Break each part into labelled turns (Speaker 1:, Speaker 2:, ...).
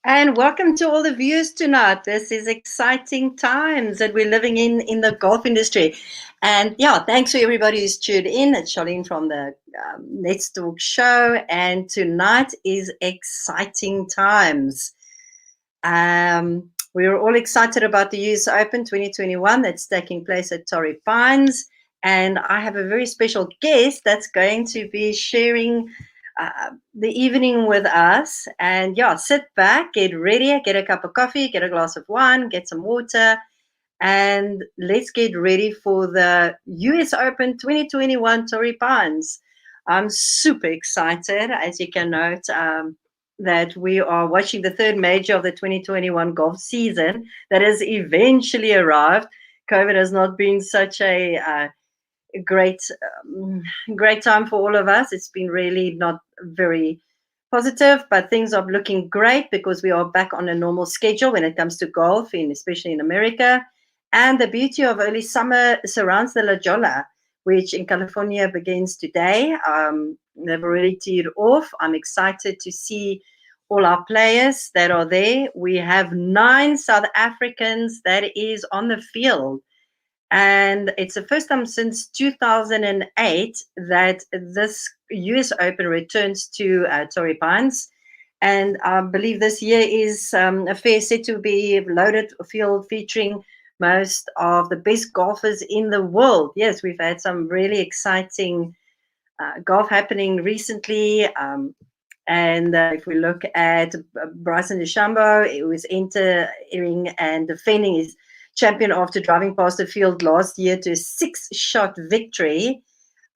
Speaker 1: And welcome to all the viewers tonight. This is exciting times that we're living in the golf industry. And yeah, thanks to everybody who's tuned in. It's Charlene from the Let's Talk show. And tonight is exciting times. We're all excited about the US Open 2021 that's taking place at Torrey. And I have a very special guest that's going to be sharing the evening with us. And yeah, sit back, get ready, get a cup of coffee, get a glass of wine, get some water, and let's get ready for the US Open 2021 Torrey Pines. I'm super excited, as you can note, that we are watching the third major of the 2021 golf season that has eventually arrived. COVID has not been such a great great time for all of us. It's been really not very positive, but things are looking great because we are back on a normal schedule when it comes to golf, especially in America. And the beauty of early summer surrounds the La Jolla, which in California begins today. They've already teed off. I'm excited to see all our players that are there. We have 9 South Africans that is on the field. And it's the first time since 2008 that this US Open returns to Torrey Pines. And I believe this year is a fair set to be loaded field featuring most of the best golfers in the world. Yes, we've had some really exciting golf happening recently. And if we look at Bryson DeChambeau, who is entering and defending his champion after driving past the field last year to a 6-shot victory.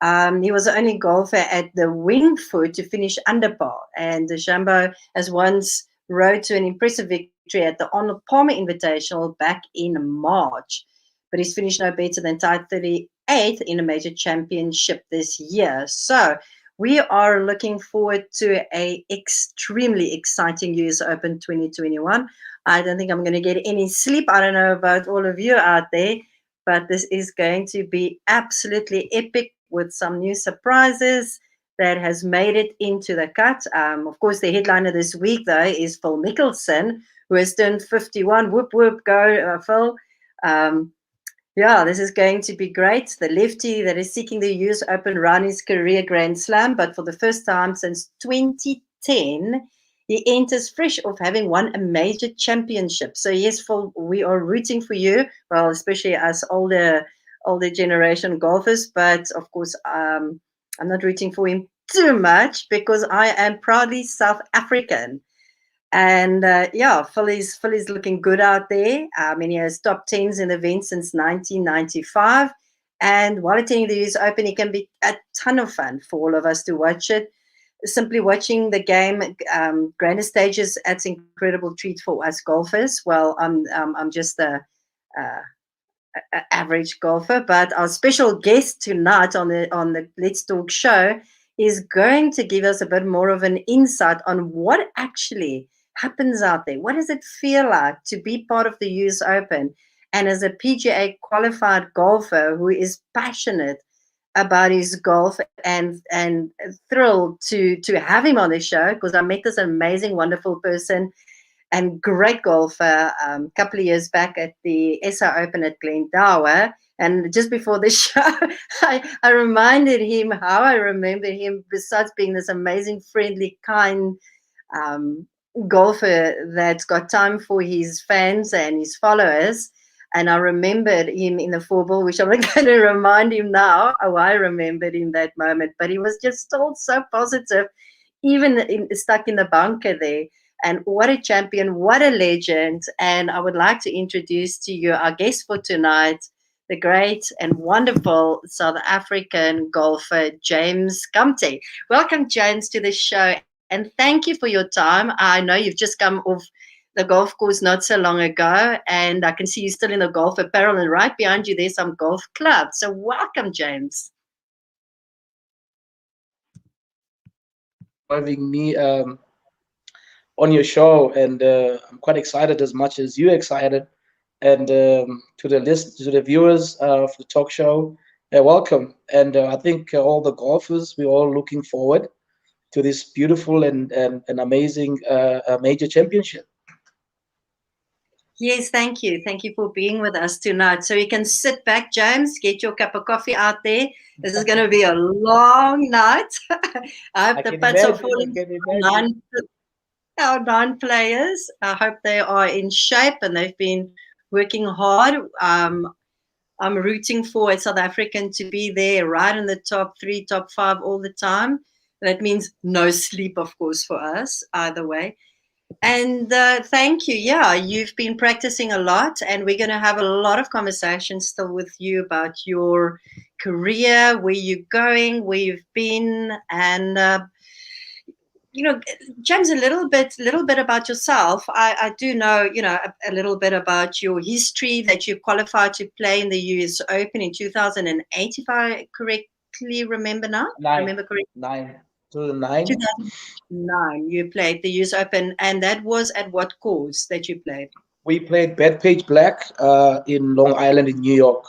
Speaker 1: He was the only golfer at the Wingfoot to finish under par. And DeChambeau has once rode to an impressive victory at the Arnold Palmer Invitational back in March. But he's finished no better than tied 38th in a major championship this year. So we are looking forward to a extremely exciting US Open 2021. I don't think I'm going to get any sleep. I don't know about all of you out there, but this is going to be absolutely epic with some new surprises that has made it into the cut. Of course, the headliner this week, though, is Phil Mickelson, who has turned 51. Whoop, whoop, go, Phil. Yeah, this is going to be great. The lefty that is seeking the US Open round his career Grand Slam, but for the first time since 2010, he enters fresh off having won a major championship. So yes, Phil, we are rooting for you. Well, especially us older generation golfers, but of course, I'm not rooting for him too much because I am proudly South African. And yeah, Phil is looking good out there. I mean, he has top 10s in the event since 1995. And while attending the US Open, it can be a ton of fun for all of us to watch it. Simply watching the game, grander stages, that's an incredible treat for us golfers. Well, I'm just a average golfer, but our special guest tonight on the Let's Talk show is going to give us a bit more of an insight on what actually happens out there. What does it feel like to be part of the US Open? And as a PGA qualified golfer who is passionate about his golf and thrilled to have him on the show, because I met this amazing, wonderful person and great golfer a couple of years back at the SA Open at Glendower. And just before the show, I reminded him how I remember him, besides being this amazing, friendly, kind golfer that's got time for his fans and his followers. And I remembered him in the 4-ball, which I'm not going to remind him now how I remembered in that moment. But he was just still so positive, even stuck in the bunker there. And what a champion, what a legend. And I would like to introduce to you our guest for tonight, the great and wonderful South African golfer, James Kamte. Welcome, James, to the show. And thank you for your time. I know you've just come off the golf course not so long ago, and I can see you still in the golf apparel, and right behind you there's some golf clubs. So welcome, James.
Speaker 2: Having me on your show, and I'm quite excited as much as you're excited. And to the viewers of the talk show, welcome. And I think all the golfers, we're all looking forward to this beautiful and amazing major championship.
Speaker 1: Yes, thank you. Thank you for being with us tonight. So you can sit back, James, get your cup of coffee out there. This is going to be a long night. I hope
Speaker 2: I
Speaker 1: the
Speaker 2: can
Speaker 1: putts are
Speaker 2: imagine. I
Speaker 1: falling
Speaker 2: can
Speaker 1: for
Speaker 2: imagine.
Speaker 1: our nine players. I hope they are in shape and they've been working hard. I'm rooting for a South African to be there right in the top three, top five all the time. That means no sleep, of course, for us, either way. And thank you. Yeah, you've been practicing a lot, and we're going to have a lot of conversations still with you about your career, where you're going, where you've been, and James, a little bit about yourself. I do know, a little bit about your history that you qualified to play in the US Open in 2008, if I correctly remember now.
Speaker 2: Nine,
Speaker 1: Remember correctly?
Speaker 2: nine, 2009.
Speaker 1: 2009, you played the US Open, and that was at what course that you played?
Speaker 2: We played Bethpage Black in Long Island in New York.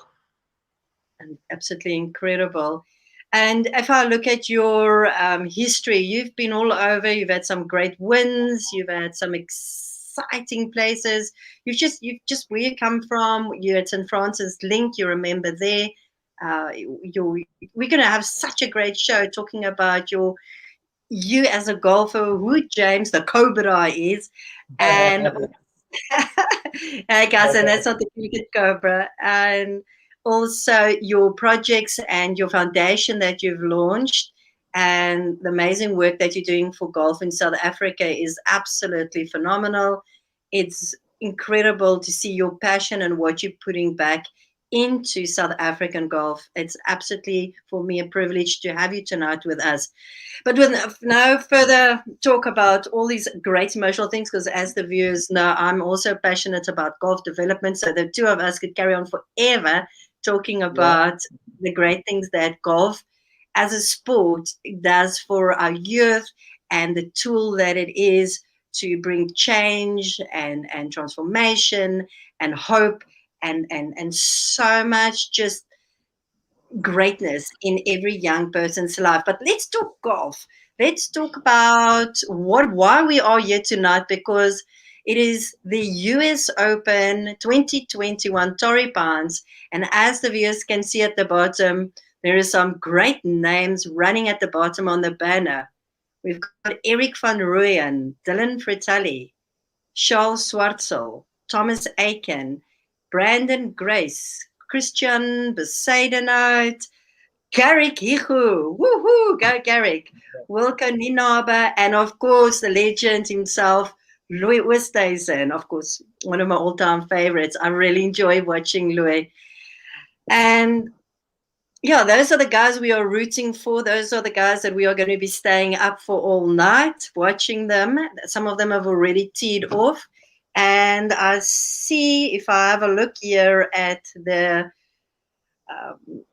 Speaker 1: And absolutely incredible. And if I look at your history, you've been all over. You've had some great wins. You've had some exciting places. You've just where you come from. You're at St. Francis Link. You remember there. We're going to have such a great show talking about you as a golfer, who James the Cobra is, and hey guys, and that's not the cricket Cobra, and also your projects and your foundation that you've launched, and the amazing work that you're doing for golf in South Africa is absolutely phenomenal. It's incredible to see your passion and what you're putting back into South African golf. It's absolutely, for me, a privilege to have you tonight with us. But with no further talk about all these great emotional things, because as the viewers know, I'm also passionate about golf development. So the two of us could carry on forever talking
Speaker 2: Yeah.
Speaker 1: about the great things that golf as a sport does for our youth and the tool that it is to bring change and transformation and hope and so much just greatness in every young person's life. But let's talk golf. Let's talk about why we are here tonight, because it is the US Open 2021 Torrey Pines. And as the viewers can see at the bottom, there are some great names running at the bottom on the banner. We've got Eric van Rooyen, Dylan Fratelli, Charles Schwartzel, Thomas Aiken, Brandon Grace, Christian Besaidenout, Garrick Hichu, woohoo, go Garrick, Wilco Ninaber, and of course the legend himself, Louis Oosthuizen, of course, one of my all-time favorites. I really enjoy watching Louis. And yeah, those are the guys we are rooting for. Those are the guys that we are going to be staying up for all night, watching them. Some of them have already teed off. And I see, if I have a look here at the um,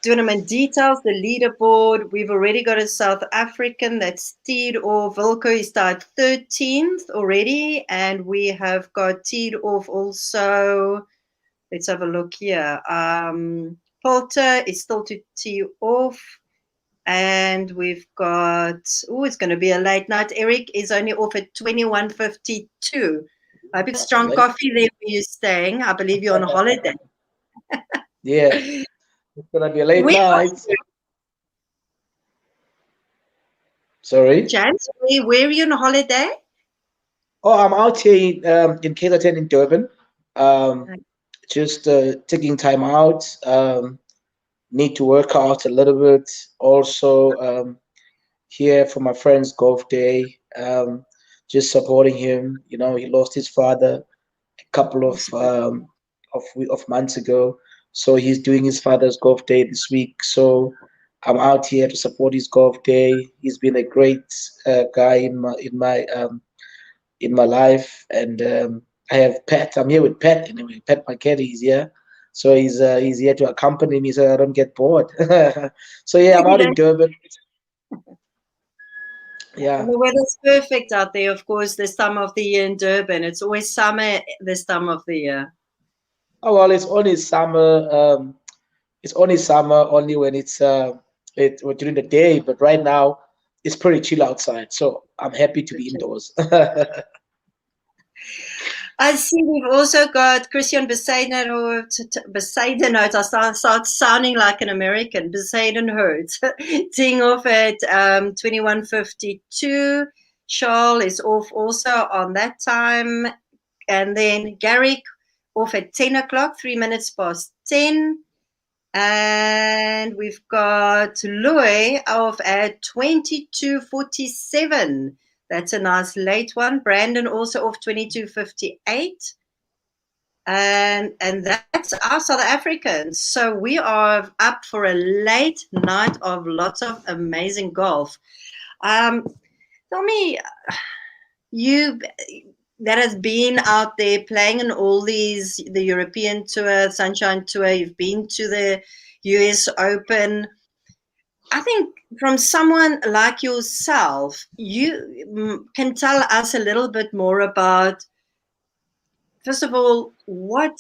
Speaker 1: tournament details, the leaderboard, we've already got a South African that's teed off. Wilco is tied 13th already. And we have got teed off also. Let's have a look here. Poulter is still to tee off. And we've got, it's going to be a late night. Eric is only off at 21:52. I hope it's strong coffee there where you're staying. I believe you're on holiday.
Speaker 2: Yeah, it's gonna be a late
Speaker 1: Where are
Speaker 2: night.
Speaker 1: you,
Speaker 2: Sorry.
Speaker 1: James? Where are you on holiday?
Speaker 2: Oh, I'm out here in KZN in Durban. Um, just taking time out. Need to work out a little bit. Also, here for my friend's golf day. Just supporting him. You know, he lost his father a couple of months ago, so he's doing his father's golf day this week. So I'm out here to support his golf day. He's been a great guy in my life, and I have Pat. I'm here with Pat anyway. Pat, my caddy, is here, so he's here to accompany me so I don't get bored. So yeah, I'm out in Durban.
Speaker 1: And
Speaker 2: Yeah.
Speaker 1: the weather's perfect out there, of course, this time of the year in Durban. It's always summer this time of the year.
Speaker 2: Oh well, it's only summer. It's only summer only when during the day, but right now it's pretty chill outside. So I'm happy to be indoors.
Speaker 1: I see we've also got Christian Besaidenout. Besaidenout. I start sounding like an American. Besaidenout. Teeing off at 21:52. Charles is off also on that time. And then Garrick off at 10 o'clock, 3 minutes past 10. And we've got Louis off at 22:47. That's a nice late one. Brandon also off 22:58. And that's our South Africans. So we are up for a late night of lots of amazing golf. Tell me, you that has been out there playing in all these, the European Tour, Sunshine Tour, you've been to the US Open. I think from someone like yourself, you can tell us a little bit more about, first of all, what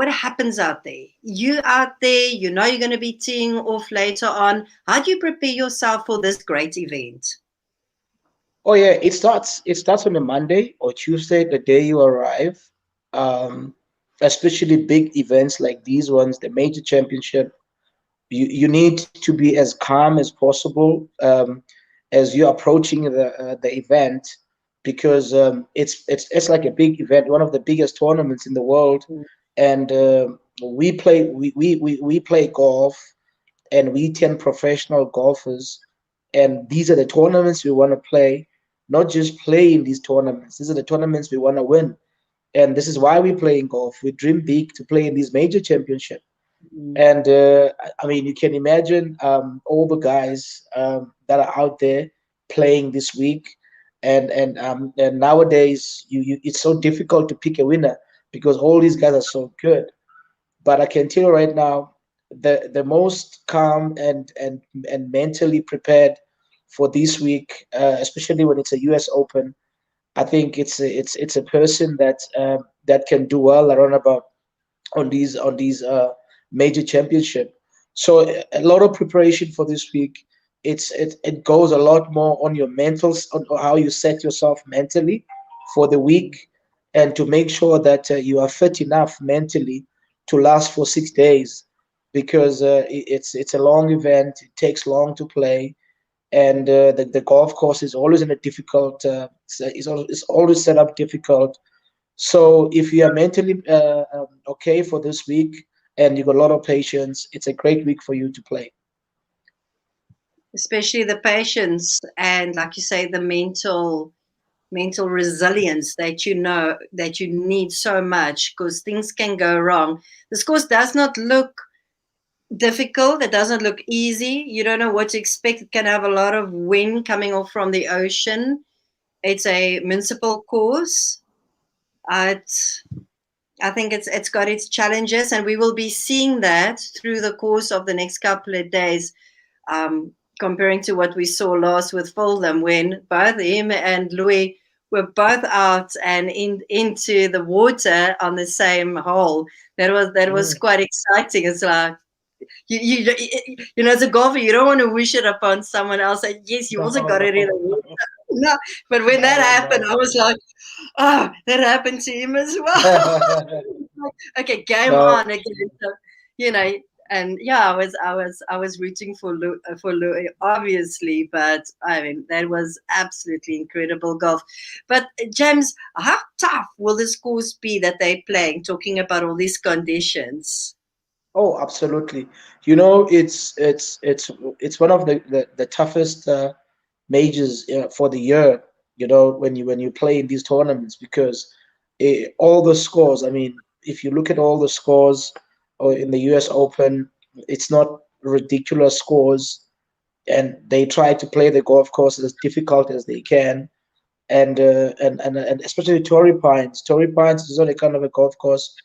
Speaker 1: happens out there. You out there, you know you're going to be teeing off later on. How do you prepare yourself for this great event?
Speaker 2: Oh yeah, it starts on a Monday or Tuesday, the day you arrive. Um, Especially big events like these ones, the major championship. You need to be as calm as possible as you're approaching the event, because it's like a big event, one of the biggest tournaments in the world, and we play golf, and we 10 professional golfers, and these are the tournaments we want to play. Not just play in these tournaments, these are the tournaments we want to win, and this is why we play in golf. We dream big to play in these major championships. And I mean, you can imagine all the guys that are out there playing this week, and nowadays it's so difficult to pick a winner because all these guys are so good. But I can tell you right now, the most calm and mentally prepared for this week, especially when it's a U.S. Open, I think it's a person that can do well around about on these major championship. So a lot of preparation for this week. It goes a lot more on your mentals, on how you set yourself mentally for the week, and to make sure that you are fit enough mentally to last for 6 days, because it's a long event. It takes long to play, and the golf course is always in a difficult. It's always set up difficult. So if you are mentally okay for this week and you got a lot of patience, it's a great week for you to play.
Speaker 1: Especially the patience and, like you say, the mental resilience that you know that you need so much, because things can go wrong. This course does not look difficult. It doesn't look easy. You don't know what to expect. It can have a lot of wind coming off from the ocean. It's a municipal course. It's I think it's got its challenges, and we will be seeing that through the course of the next couple of days, comparing to what we saw last with Fulham, when both him and Louis were both out and into the water on the same hole. That was
Speaker 2: Mm.
Speaker 1: quite exciting. It's like as a golfer, you don't want to wish it upon someone else. And yes, you also got it in the water. No, but when that
Speaker 2: No,
Speaker 1: happened,
Speaker 2: no.
Speaker 1: I was like, oh, that happened to him as well. Okay, game
Speaker 2: No,
Speaker 1: on again. So, you know, and yeah, I was rooting for Louis, obviously, but I mean that was absolutely incredible golf. But James, how tough will this course be that they're playing? Talking about all these conditions.
Speaker 2: oh, absolutely. You know, it's one of the toughest majors for the year. You know, when you play in these tournaments, because all the scores. I mean, if you look at all the scores or in the U.S. Open, it's not ridiculous scores, and they try to play the golf course as difficult as they can. And especially Torrey Pines. Torrey Pines is only kind of a golf course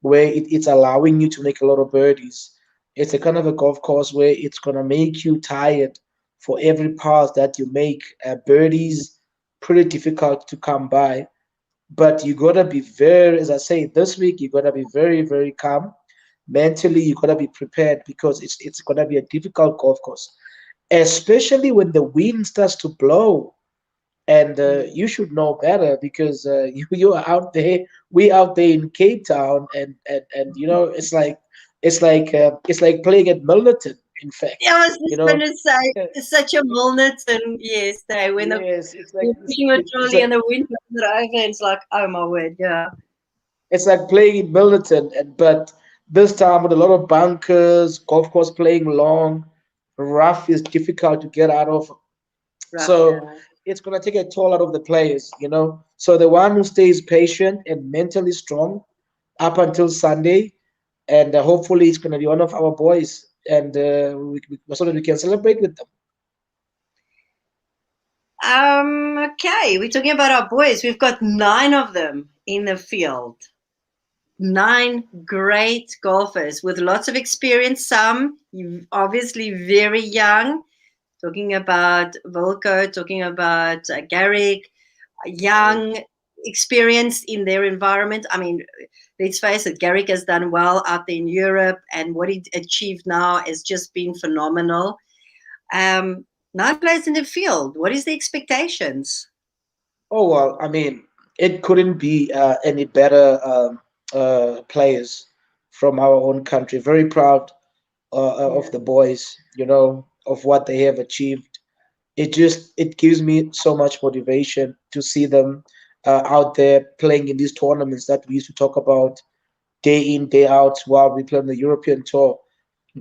Speaker 2: where it's allowing you to make a lot of birdies. It's a kind of a golf course where it's gonna make you tired for every pass that you make. Birdies pretty difficult to come by, but you gotta be very, as I say, this week you gotta be very, very calm. Mentally, you gotta be prepared, because it's gonna be a difficult golf course, especially when the wind starts to blow. and
Speaker 1: Mm.
Speaker 2: you should know better because you are out there, we out there in Cape Town, and it's like playing at Milnerton, in fact.
Speaker 1: Yeah, I was
Speaker 2: You
Speaker 1: just going
Speaker 2: know,
Speaker 1: to say,
Speaker 2: Uh,
Speaker 1: it's such a Milnerton, yes, day when
Speaker 2: yes, it's like
Speaker 1: you're pushing a
Speaker 2: it's
Speaker 1: trolley
Speaker 2: like
Speaker 1: and the wind comes over, it's like, oh my word, yeah.
Speaker 2: it's like playing in Milnerton, and but this time with a lot of bunkers, golf course playing long, rough is difficult to get out of.
Speaker 1: Rough,
Speaker 2: So
Speaker 1: yeah.
Speaker 2: it's going to take a toll out of the players. So the one who stays patient and mentally strong up until Sunday, and hopefully it's going to be one of our boys, and so that we can celebrate with them.
Speaker 1: Okay, we're talking about our boys. We've got 9 of them in the field. 9 great golfers with lots of experience. Some obviously very young. Talking about Volko, talking about Garrick,
Speaker 2: Right.
Speaker 1: young, experienced in their environment. I mean, let's face it, Garrick has done well out there in Europe, and what he achieved now has just been phenomenal. Um, 9 players in the field. What is the expectations?
Speaker 2: Oh well, I mean, it couldn't be any better players from our own country. Very proud of
Speaker 1: Yeah.
Speaker 2: the boys, of what they have achieved. It gives me so much motivation to see them out there playing in these tournaments that we used to talk about day in, day out while we play on the European tour.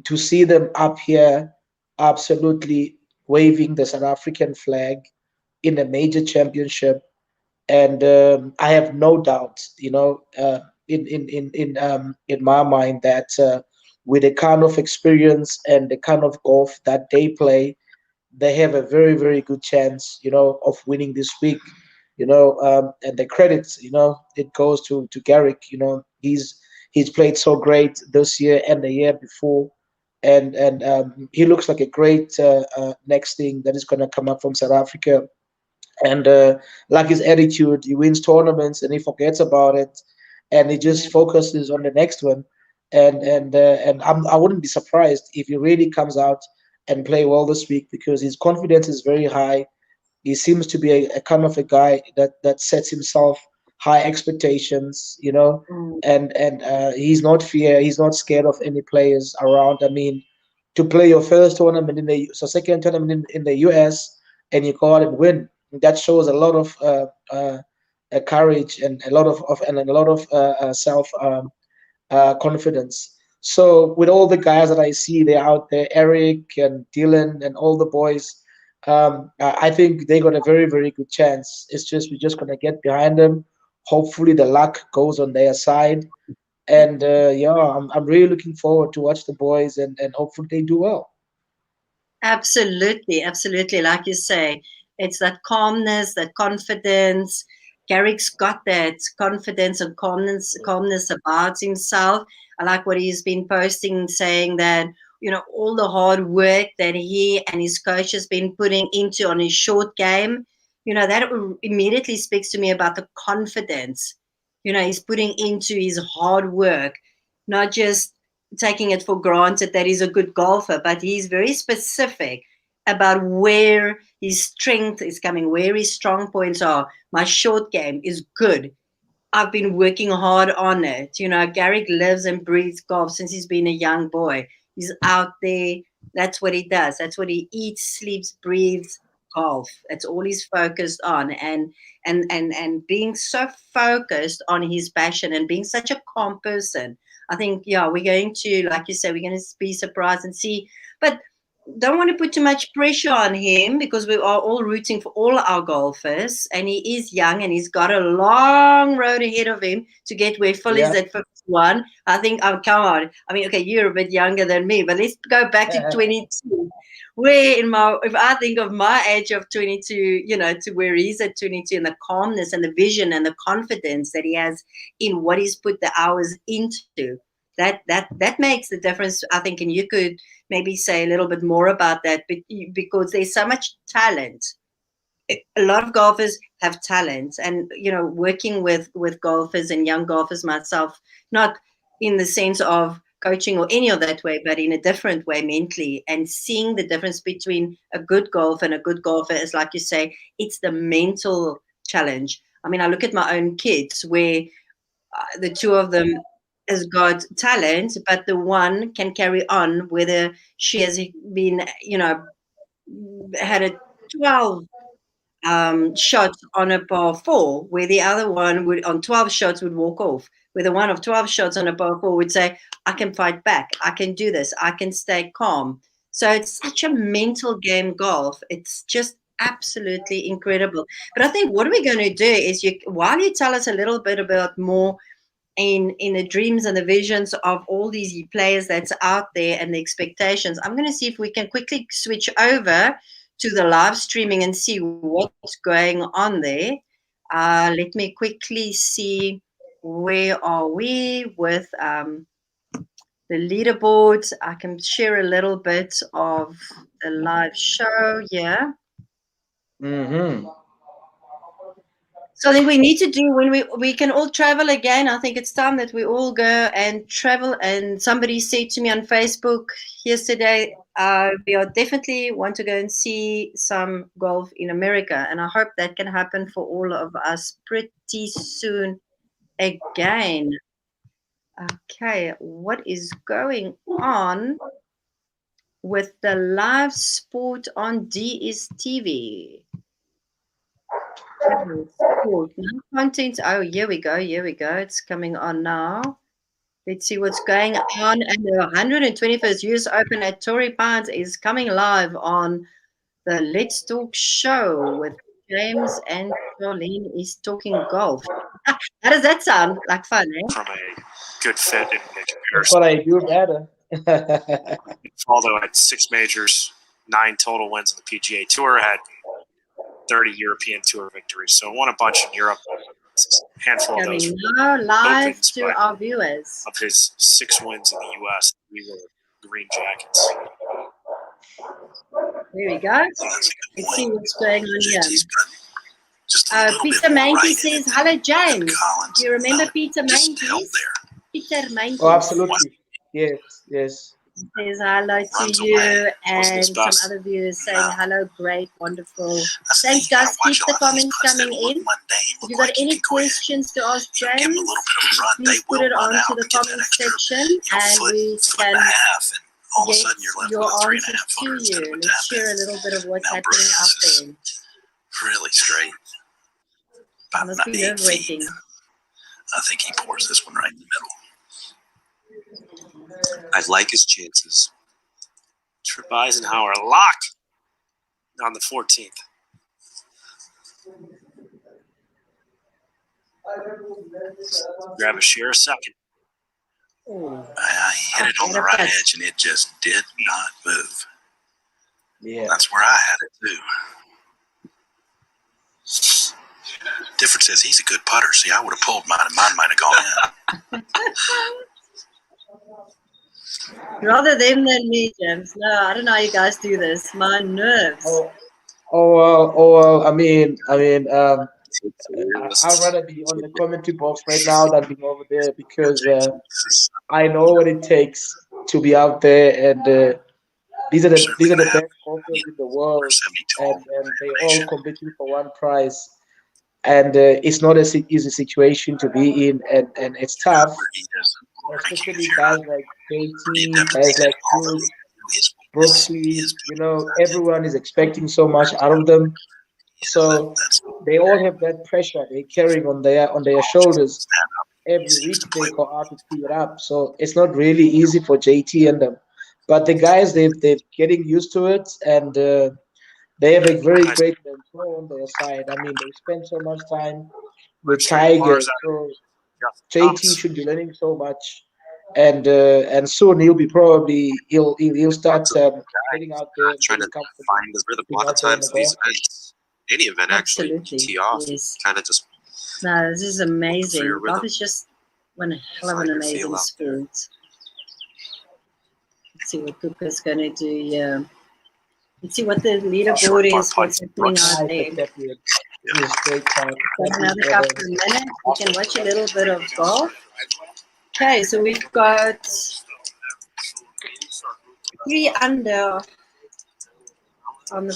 Speaker 2: To see them up here absolutely waving the South African flag in a major championship, and I have no doubt, in my mind that with the kind of experience and the kind of golf that they play, they have a very, very good chance, of winning this week. And the credits, it goes to Garrick. He's played so great this year and the year before, and he looks like a great next thing that is going to come up from South Africa. And like his attitude, he wins tournaments and he forgets about it, and he
Speaker 1: Yeah.
Speaker 2: just focuses on the next one. And I wouldn't be surprised if he really comes out and play well this week because his confidence is very high. He seems to be a kind of a guy that sets himself high expectations,
Speaker 1: Mm.
Speaker 2: and he's not scared of any players around. I mean, to play your first tournament second tournament in the US, and you go out and win, that shows a lot of courage and a lot of self confidence. So with all the guys that I see, they're out there, Eric and Dylan and all the boys. I think they got a very, very good chance. It's just we're just gonna get behind them. Hopefully the luck goes on their side, and yeah, I'm really looking forward to watch the boys, and hopefully they do well.
Speaker 1: Absolutely, absolutely. Like you say, it's that calmness, that confidence. Garrick's got that confidence and calmness about himself. I like what he's been posting, saying that all the hard work that he and his coach has been putting into on his short game. That immediately speaks to me about the confidence. He's putting into his hard work, not just taking it for granted that he's a good golfer, but he's very specific about where his strength is coming, where his strong points are. My short game is good. I've been working hard on it. Garrick lives and breathes golf since he's been a young boy. He's out there. That's what he does. That's what he eats, sleeps, breathes golf. That's all he's focused on. And being so focused on his passion and being such a calm person. I think, yeah, we're going to, like you say, we're going to be surprised and see. But don't want to put too much pressure on him because we are all rooting for all our golfers, and he is young and he's got a long road ahead of him to get where Phil is
Speaker 2: Yeah.
Speaker 1: at 51. I think, oh, come on. I mean, okay, you're a bit younger than me, but let's go back to 22. Where if I think of my age of 22, to where he's at 22, and the calmness and the vision and the confidence that he has in what he's put the hours into, that makes the difference, I think. And you could maybe say a little bit more about that, but because there's so much talent. A lot of golfers have talent, and working with golfers and young golfers myself, not in the sense of coaching or any of that way, but in a different way mentally, and seeing the difference between a good golfer and a good golfer is, like you say, it's the mental challenge. I mean, I look at my own kids where the two of them has got talent, but the one can carry on, whether she has been, had a 12 shots on a par four, where the other one would, on 12 shots, would walk off. Where the one of 12 shots on a par four would say, I can fight back. I can do this. I can stay calm. So it's such a mental game, golf. It's just absolutely incredible. But I think what we're going to do is, while you tell us a little bit about more in the dreams and the visions of all these players that's out there and the expectations, I'm going to see if we can quickly switch over to the live streaming and see what's going on there. Let me quickly see, where are we with the leaderboard. I can share a little bit of the live show. Yeah.
Speaker 2: Mm-hmm.
Speaker 1: So I think we need to do, when we can all travel again, I think it's time that we all go and travel. And somebody said to me on Facebook yesterday, we are definitely want to go and see some golf in America. And I hope that can happen for all of us pretty soon again. Okay, what is going on with the live sport on DSTV? Sport. No content. Oh, here we go. Here we go. It's coming on now. Let's see what's going on. And the 121st US Open at Torrey Pines is coming live on the Let's Talk show with James and Charlene is talking golf. How does that sound? Like fun, eh?
Speaker 3: From a good fit in comparison.
Speaker 2: That's what I do better.
Speaker 3: Although had 6 majors, 9 total wins on the PGA Tour, had 30 European Tour victories. So won a bunch in Europe. A handful of those.
Speaker 1: Now live
Speaker 3: Opens,
Speaker 1: to our viewers.
Speaker 3: Of his 6 wins in the U.S., we were Green Jackets.
Speaker 1: There we go. Let's see what's going on here. Peter Manky says, hello, James. Do you remember Peter Manky? Peter Manky.
Speaker 2: Oh, absolutely. Yes, yes.
Speaker 1: Says hello to you, and some other viewers saying hello, great, wonderful. Thanks, guys. Keep the comments coming in. If you've got any questions to ask James, please put it onto the comment section, and we can get your answers to you. Let's share a little bit of what's happening out there.
Speaker 4: Really straight.
Speaker 1: It must be nerve-wracking.
Speaker 4: I think he pours this one right in the middle. I like his chances.
Speaker 3: Trip Eisenhower lock on the 14th. Grab a share second.
Speaker 4: I hit it on the right edge and it just did not move.
Speaker 2: Yeah.
Speaker 4: That's where I had it too. Difference is he's a good putter. See, I would have pulled mine and mine might have gone in.
Speaker 1: Rather them than me, James. No, I don't know how you guys do this. My nerves.
Speaker 2: Well. I mean, I'd rather be on the commentary box right now than being over there, because I know what it takes to be out there, and these are the best golfers in the world, and they all competing for one prize, and it's not an easy situation to be in, and it's tough. Especially guys like JT, guys like Brooksy, everyone is expecting so much out of them. So they all have that pressure they're carrying on their shoulders. Every week they go out to tee it up. So it's not really easy for JT and them. But the guys, they're getting used to it, and they have a very great mentor on their side. I mean, they spend so much time with Tiger. So JT should be learning so much, and soon he'll start getting out there,
Speaker 4: trying to find the rhythm. A lot of times these events, any event actually, you tee off, kind of just.
Speaker 1: No, this is amazing. Golf is just one hell of an amazing sport. Let's see what Kuka's going to do here. Let's see what the leaderboard is. What's happening out there. Another couple of minutes. We can watch a little bit of golf. Okay, so we've got 3 under on the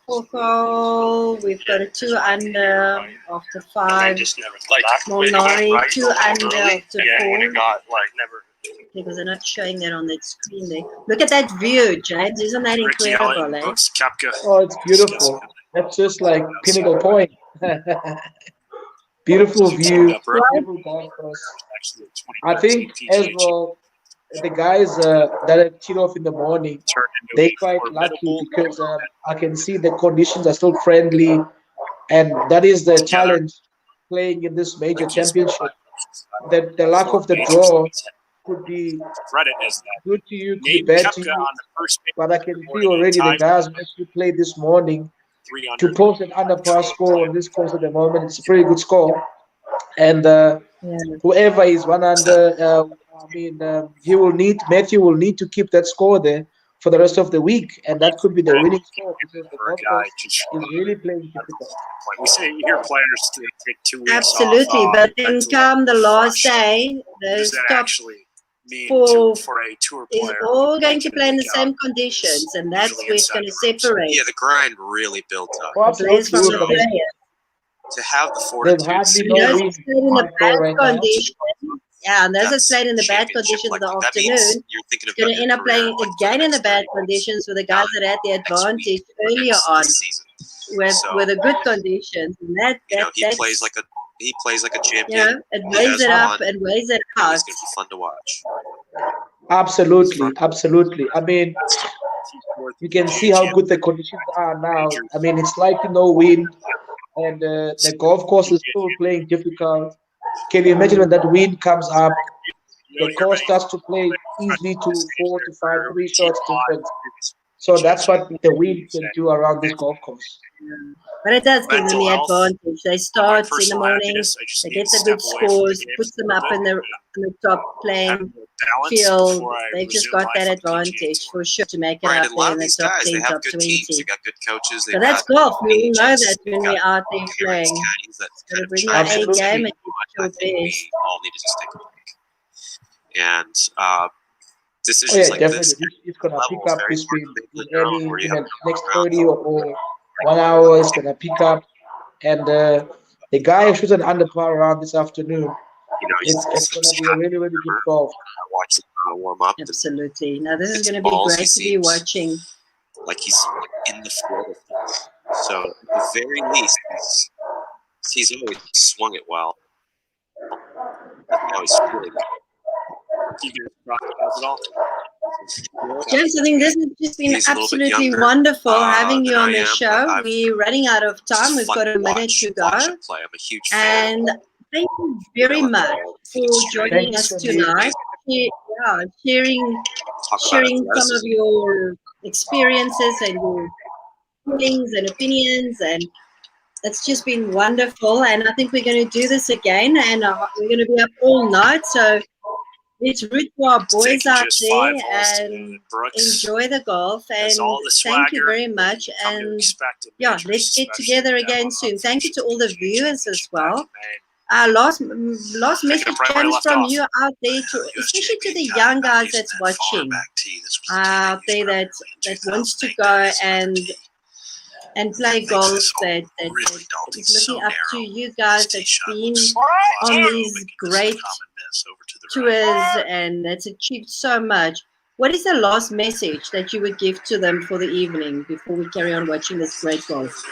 Speaker 1: 4th hole. We've got a 2 under after 5. Molnari, 2 under after 4. Because they're not showing that on that screen there. Look at that view, James. Isn't that incredible, eh?
Speaker 2: Oh, it's beautiful. That's just like Pinnacle Point. Beautiful view. Beautiful golf course. I think as well, the guys that have teed off in the morning, they quite lucky because I can see the conditions are still friendly, and that is the challenge playing in this major championship. The lack of the draw could be good to you, could be bad to you, but I can see already the guys who actually played this morning to post an under par score on this course at the moment. It's a pretty good score, and whoever is 1 under, Matthew will need to keep that score there for the rest of the week, and that could be the winning score because the golf course is really playing difficult.
Speaker 3: We say you hear players take 2 weeks
Speaker 1: Absolutely,
Speaker 3: off,
Speaker 1: but then come the last day, those top for a tour player is all going to play in the same conditions, and that's where it's going to separate.
Speaker 4: Yeah, the grind really built up.
Speaker 1: The players from the players.
Speaker 4: To have the fortitude.
Speaker 1: Those that played in the bad conditions, and those that played in the bad conditions in the afternoon, it's going to end up playing again in the bad conditions with the guys that had the advantage earlier on with the good conditions. And
Speaker 4: he plays like a champion.
Speaker 1: It weighs it up and weighs it out.
Speaker 4: It's going to be fun to watch.
Speaker 2: Absolutely, absolutely. I mean, you can see how good the conditions are now. I mean, it's likely no wind, and the golf course is still playing difficult. Can you imagine when that wind comes up, the course starts to play easily to 4 to 5, 3 shots different. So that's what the wind can do around this golf course.
Speaker 1: But it does give them the advantage. They start in the morning, they get the good scores, puts them up in the top playing field. They've just got that advantage for sure to make it up there in the top 10, top 20. So that's golf. We all know that when we're out there playing. So bring your A game and get your best.
Speaker 4: And decisions like
Speaker 2: definitely.
Speaker 4: this,
Speaker 2: it's gonna pick up this week. In the next 30 or 1 hour, it's gonna pick up. And the guy who shoots an under par around this afternoon, it's gonna be a really, really good golf.
Speaker 4: Watch the warm up.
Speaker 1: Absolutely. Now this is gonna be great to be watching.
Speaker 4: Like he's in the flow. So at the very least, he's always swung it well. Now he's really good.
Speaker 1: James, I think this has just been absolutely wonderful having you on the show. We're running out of time. We've got a minute to go.
Speaker 4: I'm a huge fan.
Speaker 1: And thank you very much for joining us tonight. Sharing some of your experiences and your feelings and opinions, and it's just been wonderful. And I think we're going to do this again, and we're going to be up all night. So let's root for our boys out there and enjoy the golf. And thank you very much. And let's get together again soon. Thank you to all the viewers as well. Last message comes from you out there, especially to the young guys that's watching out there that wants to go and play golf, that is looking up to you guys that's been on these great tours and that's achieved so much. What is the last message that you would give to them for the evening before we carry on watching this great golf?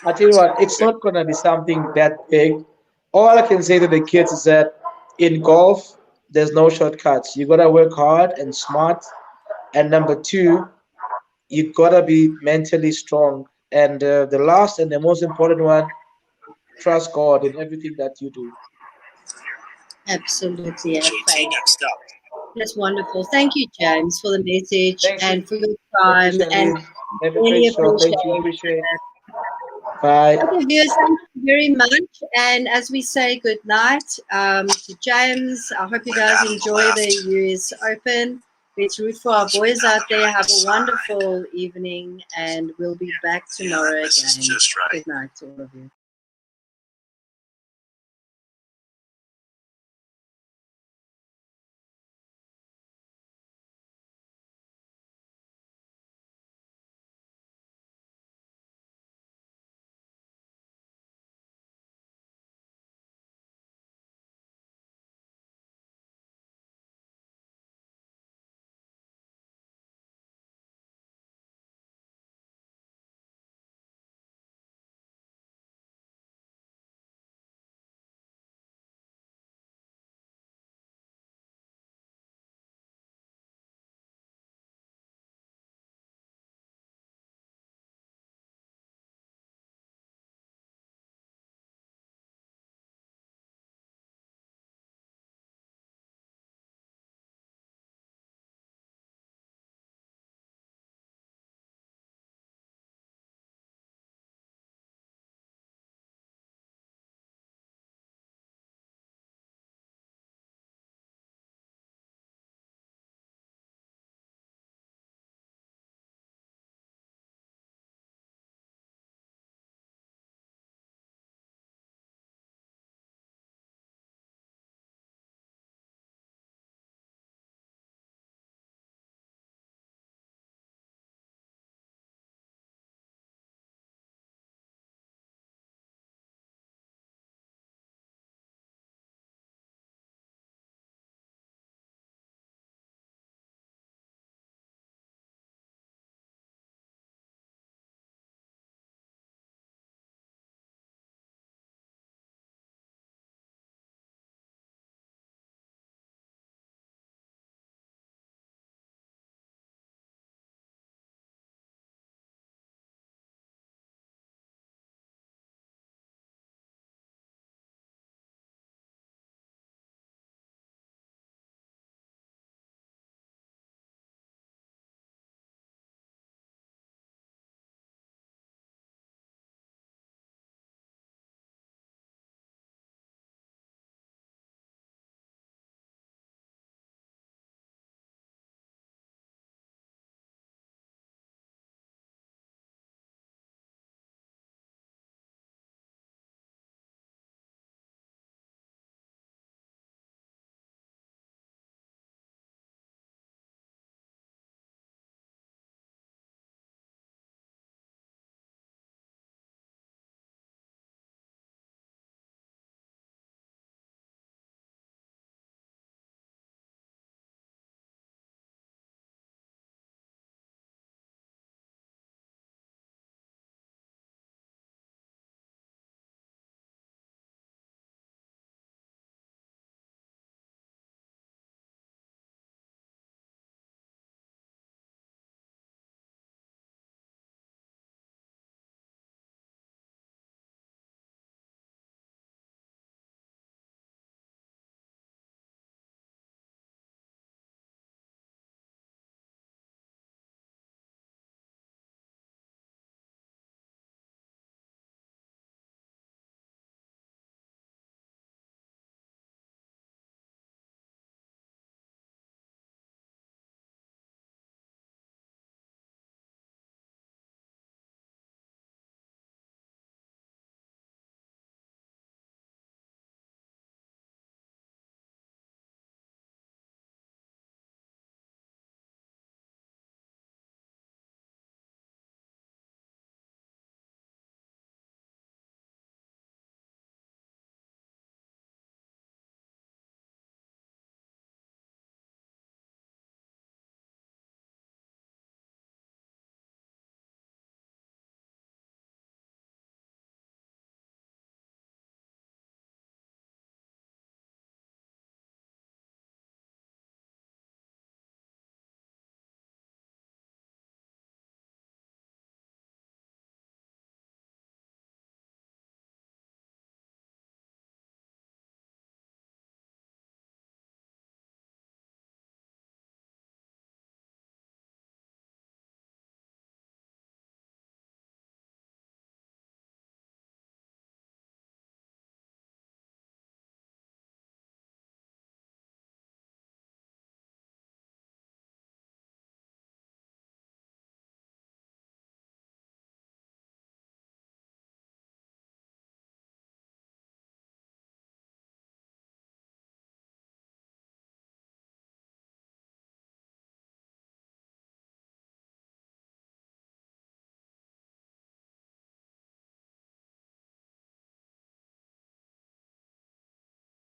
Speaker 2: I tell you what, it's not going to be something that big. All I can say to the kids is that in golf, there's no shortcuts. You got to work hard and smart. And number 2, you got to be mentally strong. And the last and the most important one, trust God in everything that you do.
Speaker 1: Absolutely. That's wonderful. Thank you, James, for the message and for your time. And really appreciate it.
Speaker 2: Bye.
Speaker 1: Okay, viewers, thank you very much. And as we say good night to James, I hope you guys enjoy the US Open. Let's root for our boys out there. Have a wonderful evening, and we'll be back tomorrow again. Good night to all of you.